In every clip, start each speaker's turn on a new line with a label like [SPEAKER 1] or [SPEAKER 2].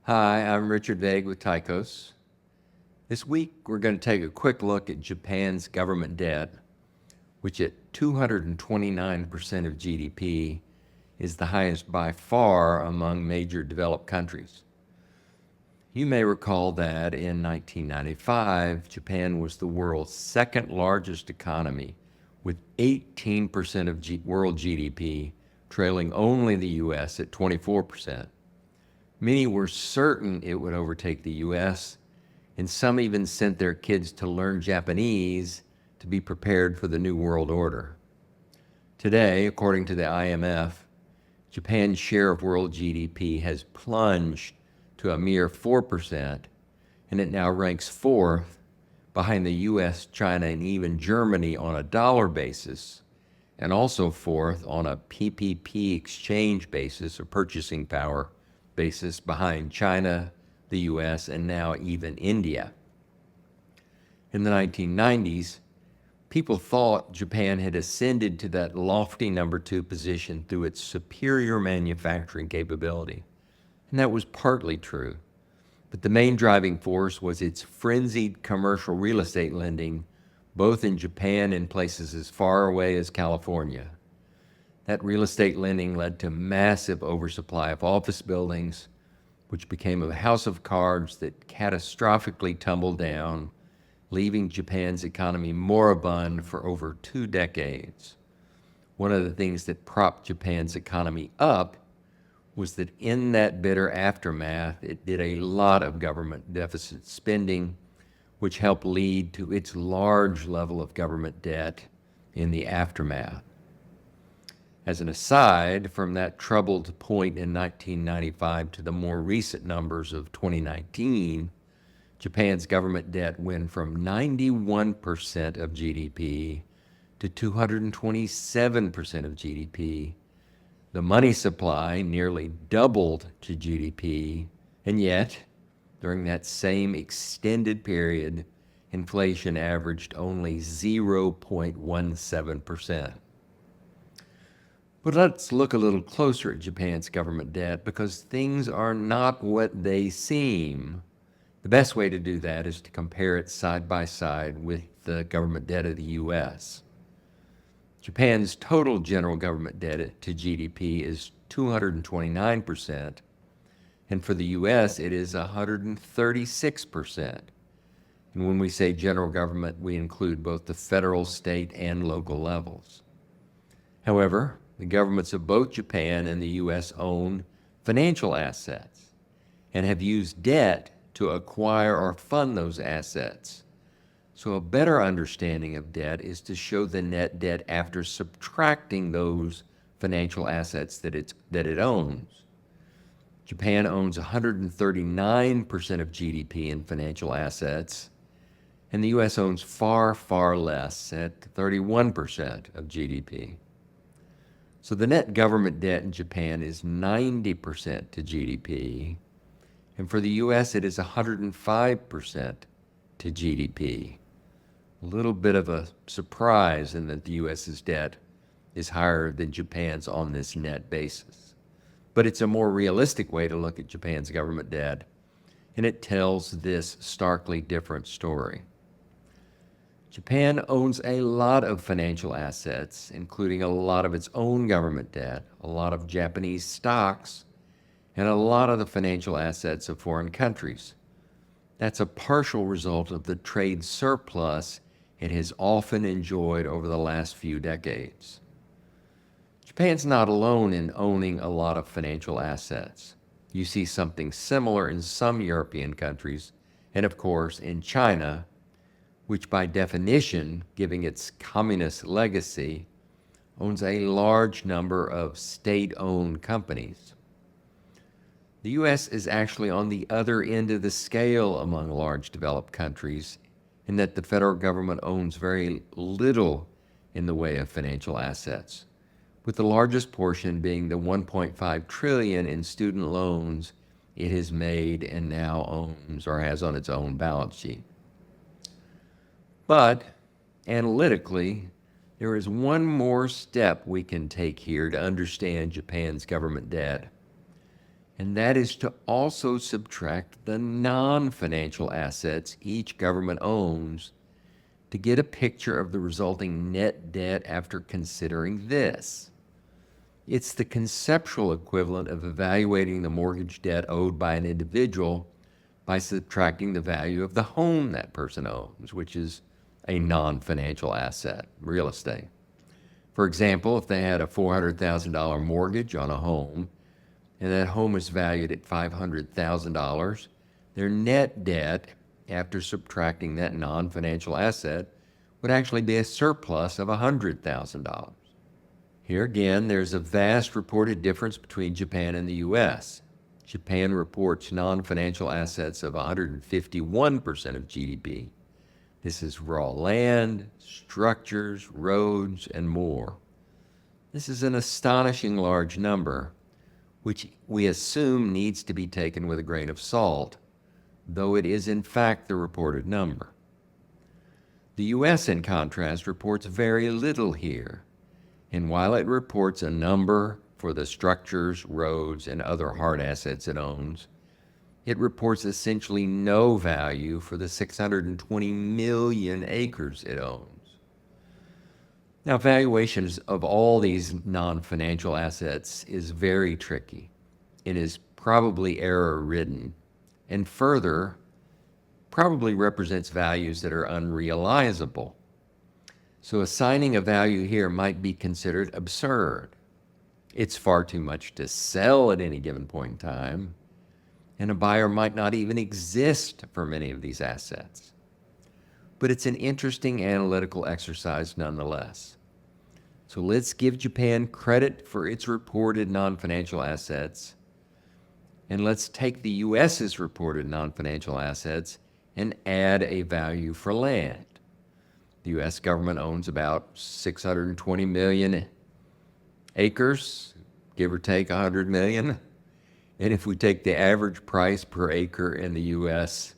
[SPEAKER 1] Hi, I'm Richard Vague with Tychos. This week, we're going to take a quick look at Japan's government debt, which at 229% of GDP is the highest by far among major developed countries. You may recall that in 1995, Japan was the world's second largest economy with 18% of world GDP, trailing only the US at 24%. Many were certain it would overtake the US, and some even sent their kids to learn Japanese to be prepared for the New World Order. Today, according to the IMF, Japan's share of world GDP has plunged to a mere 4%, and it now ranks fourth behind the US, China, and even Germany on a dollar basis, and also fourth on a PPP exchange basis or purchasing power basis behind China, the US, and now even India. In the 1990s, people thought Japan had ascended to that lofty number 2 position through its superior manufacturing capability. And that was partly true. But the main driving force was its frenzied commercial real estate lending, both in Japan and places as far away as California. That real estate lending led to massive oversupply of office buildings, which became a house of cards that catastrophically tumbled down, leaving Japan's economy moribund for over 2 decades. One of the things that propped Japan's economy up was that in that bitter aftermath, it did a lot of government deficit spending, which helped lead to its large level of government debt in the aftermath. As an aside, from that troubled point in 1995 to the more recent numbers of 2019, Japan's government debt went from 91% of GDP to 227% of GDP. The money supply nearly doubled to GDP, and yet, during that same extended period, inflation averaged only 0.17%. But let's look a little closer at Japan's government debt, because things are not what they seem. The best way to do that is to compare it side by side with the government debt of the US. Japan's total general government debt to GDP is 229%, and for the US it is 136%. And when we say general government, we include both the federal, state, and local levels. However, the governments of both Japan and the US own financial assets and have used debt to acquire or fund those assets. So a better understanding of debt is to show the net debt after subtracting those financial assets that it owns. Japan owns 139% of GDP in financial assets, and the US owns far, far less at 31% of GDP. So the net government debt in Japan is 90% to GDP, and for the US it is 105% to GDP. A little bit of a surprise in that the US's debt is higher than Japan's on this net basis. But it's a more realistic way to look at Japan's government debt, and it tells this starkly different story. Japan owns a lot of financial assets, including a lot of its own government debt, a lot of Japanese stocks, and a lot of the financial assets of foreign countries. That's a partial result of the trade surplus it has often enjoyed over the last few decades. Japan's not alone in owning a lot of financial assets. You see something similar in some European countries, and of course in China, which by definition, given its communist legacy, owns a large number of state-owned companies. The U.S. is actually on the other end of the scale among large developed countries, in that the federal government owns very little in the way of financial assets, with the largest portion being the $1.5 trillion in student loans it has made and now owns or has on its own balance sheet. But analytically, There is one more step we can take here to understand Japan's government debt, and that is to also subtract the non-financial assets each government owns to get a picture of the resulting net debt after considering this. It's the conceptual equivalent of evaluating the mortgage debt owed by an individual by subtracting the value of the home that person owns, which is a non-financial asset, real estate. For example, if they had a $400,000 mortgage on a home and that home is valued at $500,000, their net debt after subtracting that non-financial asset would actually be a surplus of $100,000. Here again, there's a vast reported difference between Japan and the U.S. Japan reports non-financial assets of 151% of GDP. This is raw land, structures, roads, and more. This is an astonishing large number, which we assume needs to be taken with a grain of salt, though it is in fact the reported number. The U.S., in contrast, reports very little here, and while it reports a number for the structures, roads, and other hard assets it owns, it reports essentially no value for the 620 million acres it owns. Now, valuations of all these non-financial assets is very tricky. It is probably error-ridden, and further, probably represents values that are unrealizable. So assigning a value here might be considered absurd. It's far too much to sell at any given point in time, and a buyer might not even exist for many of these assets. But it's an interesting analytical exercise nonetheless. So let's give Japan credit for its reported non-financial assets, and let's take the U.S.'s reported non-financial assets and add a value for land. The U.S. government owns about 620 million acres, give or take 100 million. And if we take the average price per acre in the U.S.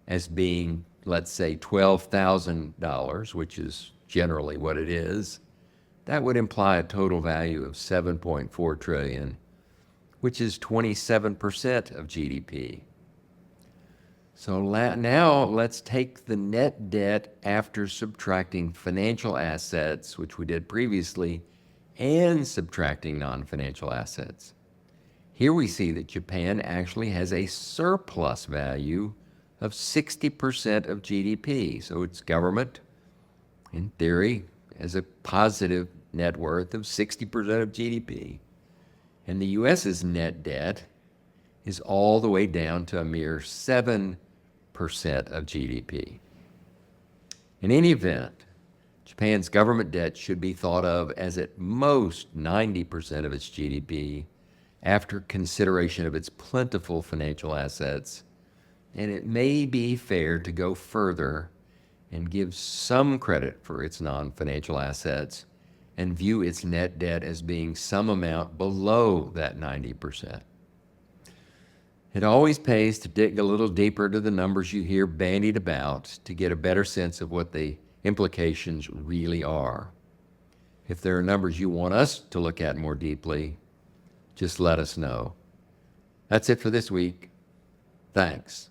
[SPEAKER 1] as being, let's say, $12,000, which is generally what it is, that would imply a total value of 7.4 trillion, which is 27% of GDP. So now let's take the net debt after subtracting financial assets, which we did previously, and subtracting non-financial assets. Here we see that Japan actually has a surplus value of 60% of GDP. So its government, in theory, has a positive net worth of 60% of GDP. And the U.S.'s net debt is all the way down to a mere 7% of GDP. In any event, Japan's government debt should be thought of as at most 90% of its GDP after consideration of its plentiful financial assets, and it may be fair to go further and give some credit for its non-financial assets and view its net debt as being some amount below that 90%. It always pays to dig a little deeper into the numbers you hear bandied about to get a better sense of what the implications really are. If there are numbers you want us to look at more deeply, just let us know. That's it for this week. Thanks.